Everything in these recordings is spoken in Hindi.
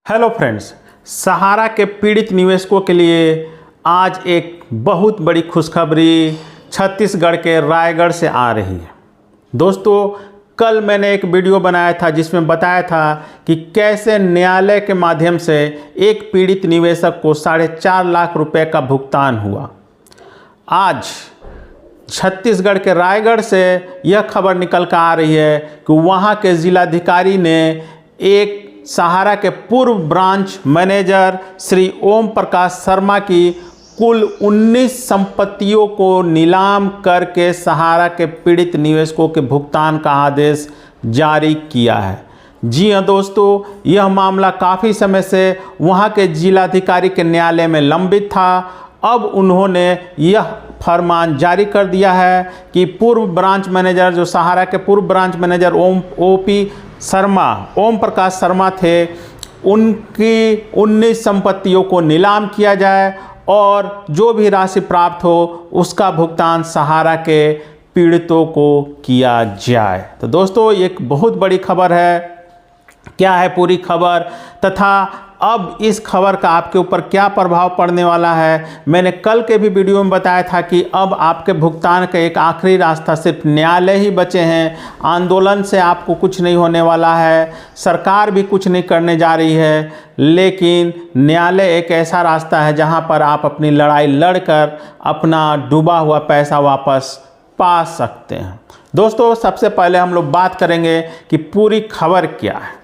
हेलो फ्रेंड्स, सहारा के पीड़ित निवेशकों के लिए आज एक बहुत बड़ी खुशखबरी छत्तीसगढ़ के रायगढ़ से आ रही है। दोस्तों, कल मैंने एक वीडियो बनाया था जिसमें बताया था कि कैसे न्यायालय के माध्यम से एक पीड़ित निवेशक को 4.5 लाख रुपए का भुगतान हुआ। आज छत्तीसगढ़ के रायगढ़ से यह खबर निकल कर आ रही है कि वहाँ के जिलाधिकारी ने एक सहारा के पूर्व ब्रांच मैनेजर श्री ओम प्रकाश शर्मा की कुल 19 संपत्तियों को नीलाम करके सहारा के पीड़ित निवेशकों के भुगतान का आदेश जारी किया है। जी हां दोस्तों, यह मामला काफ़ी समय से वहां के जिलाधिकारी के न्यायालय में लंबित था। अब उन्होंने यह फरमान जारी कर दिया है कि पूर्व ब्रांच मैनेजर, जो सहारा के पूर्व ब्रांच मैनेजर ओम प्रकाश शर्मा थे, उनकी 19 संपत्तियों को नीलाम किया जाए और जो भी राशि प्राप्त हो उसका भुगतान सहारा के पीड़ितों को किया जाए। तो दोस्तों, ये एक बहुत बड़ी खबर है। क्या है पूरी खबर तथा अब इस खबर का आपके ऊपर क्या प्रभाव पड़ने वाला है, मैंने कल के भी वीडियो में बताया था कि अब आपके भुगतान का एक आखिरी रास्ता सिर्फ न्यायालय ही बचे हैं। आंदोलन से आपको कुछ नहीं होने वाला है, सरकार भी कुछ नहीं करने जा रही है, लेकिन न्यायालय एक ऐसा रास्ता है जहां पर आप अपनी लड़ाई लड़कर अपना डूबा हुआ पैसा वापस पा सकते हैं। दोस्तों, सबसे पहले हम लोग बात करेंगे कि पूरी खबर क्या है।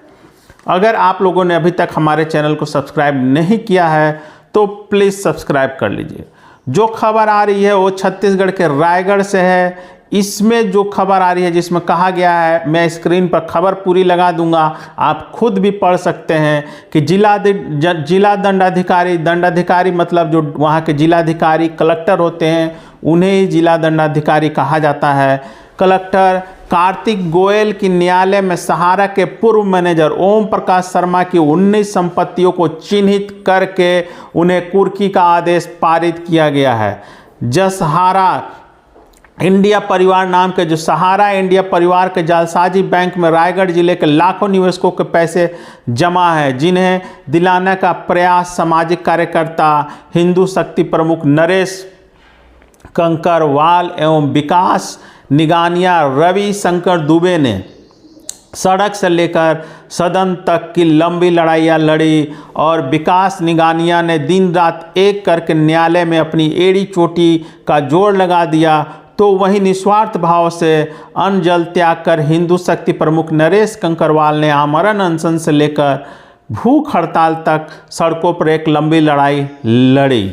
अगर आप लोगों ने अभी तक हमारे चैनल को सब्सक्राइब नहीं किया है तो प्लीज़ सब्सक्राइब कर लीजिए। जो खबर आ रही है वो छत्तीसगढ़ के रायगढ़ से है। इसमें जो खबर आ रही है जिसमें कहा गया है, मैं स्क्रीन पर खबर पूरी लगा दूंगा, आप खुद भी पढ़ सकते हैं कि जिला दंडाधिकारी मतलब जो वहाँ के जिलाधिकारी कलेक्टर होते हैं उन्हें ही जिला दंडाधिकारी कहा जाता है। कलेक्टर कार्तिक गोयल की न्यायालय में सहारा के पूर्व मैनेजर ओम प्रकाश शर्मा की 19 संपत्तियों को चिन्हित करके उन्हें कुर्की का आदेश पारित किया गया है। सहारा इंडिया परिवार नाम के जो सहारा इंडिया परिवार के जालसाजी बैंक में रायगढ़ जिले के लाखों निवेशकों के पैसे जमा है, जिन्हें दिलाने का प्रयास सामाजिक कार्यकर्ता हिंदू शक्ति प्रमुख नरेश कंकरवाल एवं विकास निगानिया रवि शंकर दुबे ने सड़क से लेकर सदन तक की लंबी लड़ाइयाँ लड़ी और विकास निगानिया ने दिन रात एक करके न्यायालय में अपनी एड़ी चोटी का जोड़ लगा दिया। तो वहीं निस्वार्थ भाव से अन्न जल त्याग कर हिंदू शक्ति प्रमुख नरेश कंकरवाल ने आमरण अनशन से लेकर भूख हड़ताल तक सड़कों पर एक लंबी लड़ाई लड़ी।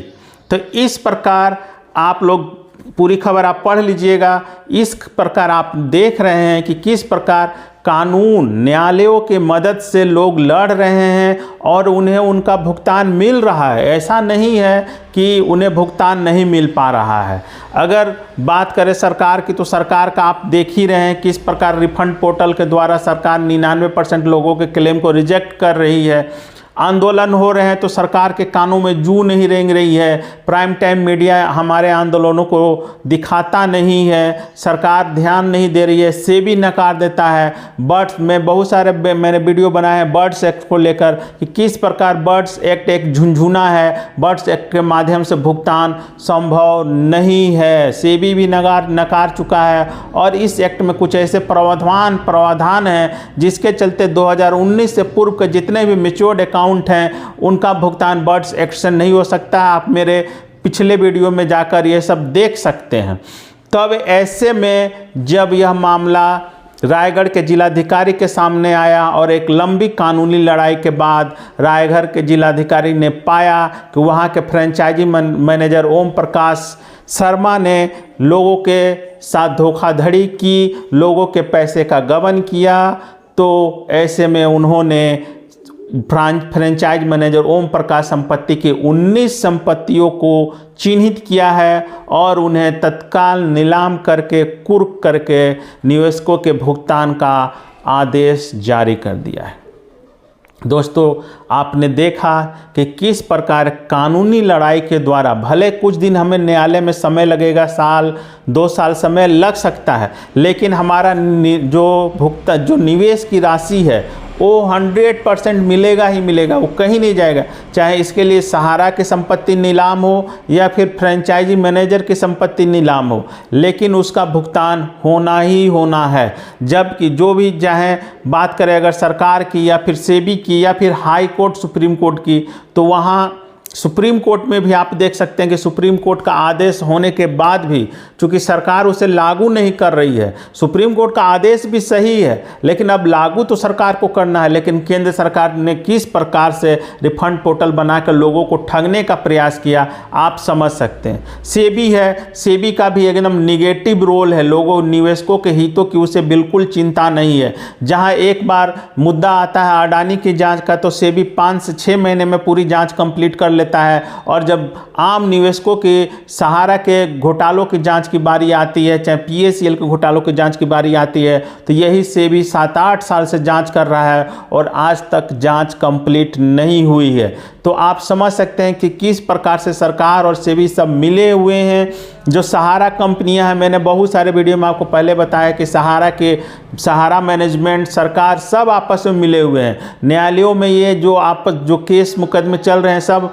तो इस प्रकार आप लोग पूरी खबर आप पढ़ लीजिएगा। इस प्रकार आप देख रहे हैं कि किस प्रकार कानून न्यायालयों की मदद से लोग लड़ रहे हैं और उन्हें उनका भुगतान मिल रहा है। ऐसा नहीं है कि उन्हें भुगतान नहीं मिल पा रहा है। अगर बात करें सरकार की तो सरकार का आप देख ही रहे हैं किस प्रकार रिफंड पोर्टल के द्वारा सरकार 99% लोगों के क्लेम को रिजेक्ट कर रही है। आंदोलन हो रहे हैं तो सरकार के कानों में जू नहीं रेंग रही है। प्राइम टाइम मीडिया हमारे आंदोलनों को दिखाता नहीं है, सरकार ध्यान नहीं दे रही है, सेबी नकार देता है। बर्ड्स में बहुत सारे मैंने वीडियो बनाए हैं बर्ड्स एक्ट को लेकर कि किस प्रकार बर्ड्स एक्ट एक झुनझुना है। बर्ड्स एक्ट के माध्यम से भुगतान संभव नहीं है, सेबी भी नकार चुका है और इस एक्ट में कुछ ऐसे प्रावधान हैं जिसके चलते 2019 से पूर्व के जितने भी मैच्योर्ड अकाउंट हैं उनका भुगतान बर्ड्स एक्ट से नहीं हो सकता। आप मेरे पिछले वीडियो में जाकर ये सब देख सकते हैं। तब ऐसे में जब यह मामला रायगढ़ के जिलाधिकारी के सामने आया और एक लंबी कानूनी लड़ाई के बाद रायगढ़ के जिलाधिकारी ने पाया कि वहाँ के फ्रेंचाइजी मैनेजर ओम प्रकाश शर्मा ने लोगों के साथ धोखाधड़ी की, लोगों के पैसे का गबन किया, तो ऐसे में उन्होंने फ्रेंचाइज मैनेजर ओम प्रकाश संपत्ति की 19 संपत्तियों को चिन्हित किया है और उन्हें तत्काल नीलाम करके कुर्क करके निवेशकों के भुगतान का आदेश जारी कर दिया है। दोस्तों, आपने देखा कि किस प्रकार कानूनी लड़ाई के द्वारा, भले कुछ दिन हमें न्यायालय में समय लगेगा, 1-2 साल समय लग सकता है, लेकिन हमारा जो निवेश की राशि है वो 100% मिलेगा ही मिलेगा, वो कहीं नहीं जाएगा। चाहे इसके लिए सहारा की संपत्ति नीलाम हो या फिर फ्रेंचाइजी मैनेजर की संपत्ति नीलाम हो, लेकिन उसका भुगतान होना ही होना है। जबकि जो भी चाहे बात करें अगर सरकार की या फिर सेबी की या फिर हाई कोर्ट सुप्रीम कोर्ट की, तो वहाँ सुप्रीम कोर्ट में भी आप देख सकते हैं कि सुप्रीम कोर्ट का आदेश होने के बाद भी चूंकि सरकार उसे लागू नहीं कर रही है, सुप्रीम कोर्ट का आदेश भी सही है लेकिन अब लागू तो सरकार को करना है। लेकिन केंद्र सरकार ने किस प्रकार से रिफंड पोर्टल बनाकर लोगों को ठगने का प्रयास किया आप समझ सकते हैं। सेबी है, सेबी का भी एकदम निगेटिव रोल है, लोगों निवेशकों के हितों की उसे बिल्कुल चिंता नहीं है। जहां एक बार मुद्दा आता है अडानी की जांच का तो सेबी 5 से 6 महीने में पूरी जांच कंप्लीट कर लेता है, और जब आम निवेशकों के सहारा के घोटालों की जांच की बारी आती है, चाहे पीएसीएल के घोटालों की जांच की बारी आती है, तो यही सेबी 7-8 साल से जांच कर रहा है और आज तक जांच कंप्लीट नहीं हुई है। तो आप समझ सकते हैं कि किस प्रकार से सरकार और सेबी सब मिले हुए हैं। जो सहारा कंपनियां हैं, मैंने बहुत सारे वीडियो में आपको पहले बताया कि सहारा मैनेजमेंट, सरकार सब आपस में मिले हुए हैं। न्यायालयों में ये जो केस मुकदमे चल रहे हैं सब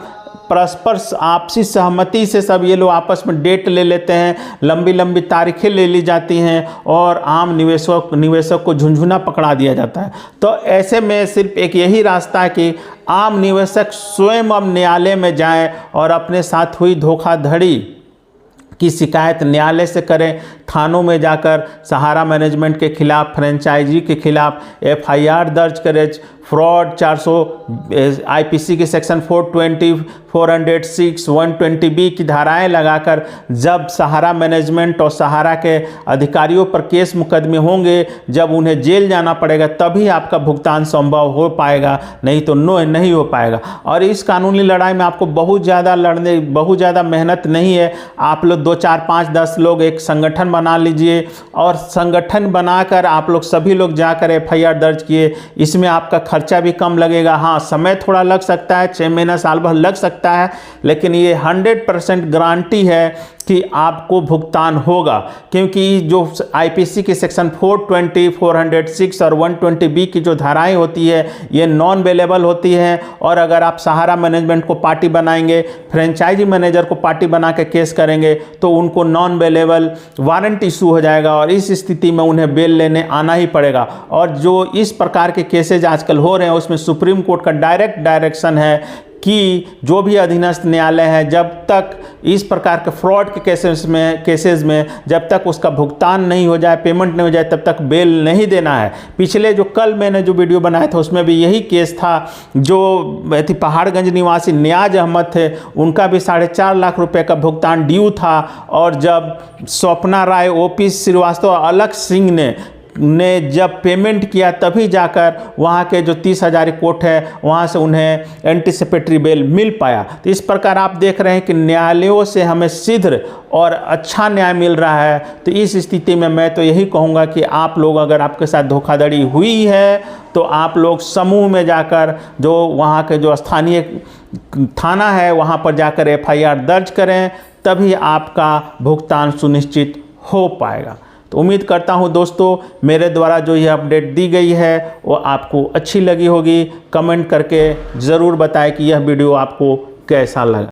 परस्पर आपसी सहमति से सब ये लोग आपस में डेट ले लेते हैं, लंबी लंबी तारीखें ले ली जाती हैं और आम निवेशक को झुंझुना पकड़ा दिया जाता है। तो ऐसे में सिर्फ एक यही रास्ता है कि आम निवेशक स्वयं अब न्यायालय में जाएं और अपने साथ हुई धोखाधड़ी की शिकायत न्यायालय से करें, थानों में जाकर सहारा मैनेजमेंट के खिलाफ, फ्रेंचाइजी के खिलाफ एफआईआर दर्ज करें, फ्रॉड 400 आईपीसी के सेक्शन 420, 406, 120B की धाराएं लगाकर जब सहारा मैनेजमेंट और सहारा के अधिकारियों पर केस मुकदमे होंगे, जब उन्हें जेल जाना पड़ेगा तभी आपका भुगतान संभव हो पाएगा, नहीं तो नहीं हो पाएगा। और इस कानूनी लड़ाई में आपको बहुत ज़्यादा मेहनत नहीं है। आप लोग 2, 4, 5, 10 लोग एक संगठन बना लीजिए और संगठन बनाकर आप लोग सभी लोग जाकर एफआईआर दर्ज किए। इसमें आपका खर्चा भी कम लगेगा। हाँ, समय थोड़ा लग सकता है, 6 महीना साल भर लग सकता है, लेकिन ये 100% गारंटी है कि आपको भुगतान होगा, क्योंकि जो आईपीसी के सेक्शन 420, 406 और 120B की जो धाराएं होती है ये नॉन अवेलेबल होती हैं। और अगर आप सहारा मैनेजमेंट को पार्टी बनाएंगे, फ्रेंचाइजी मैनेजर को पार्टी बना के केस करेंगे तो उनको नॉन अवेलेबल वारंट इशू हो जाएगा और इस स्थिति में उन्हें बेल लेने आना ही पड़ेगा। और जो इस प्रकार के केसेज आजकल हो रहे हैं उसमें सुप्रीम कोर्ट का डायरेक्शन है कि जो भी अधीनस्थ न्यायालय है जब तक इस प्रकार के फ्रॉड के केसेस में जब तक उसका भुगतान नहीं हो जाए, पेमेंट नहीं हो जाए, तब तक बेल नहीं देना है। पिछले जो कल मैंने जो वीडियो बनाया था उसमें भी यही केस था। जो पहाड़गंज निवासी नियाज अहमद थे उनका भी 4.5 लाख रुपए का भुगतान ड्यू था, और जब स्वप्ना राय, ओपी श्रीवास्तव, अलख सिंह ने जब पेमेंट किया तभी जाकर वहाँ के जो 30,000 कोर्ट है वहाँ से उन्हें एंटीसिपेटरी बेल मिल पाया। तो इस प्रकार आप देख रहे हैं कि न्यायालयों से हमें शीघ्र और अच्छा न्याय मिल रहा है। तो इस स्थिति में मैं तो यही कहूँगा कि आप लोग, अगर आपके साथ धोखाधड़ी हुई है तो आप लोग समूह में जाकर जो वहाँ के जो स्थानीय थाना है वहाँ पर जाकर एफआईआर दर्ज करें, तभी आपका भुगतान सुनिश्चित हो पाएगा। तो उम्मीद करता हूं दोस्तों मेरे द्वारा जो यह अपडेट दी गई है वो आपको अच्छी लगी होगी। कमेंट करके ज़रूर बताएं कि यह वीडियो आपको कैसा लगा।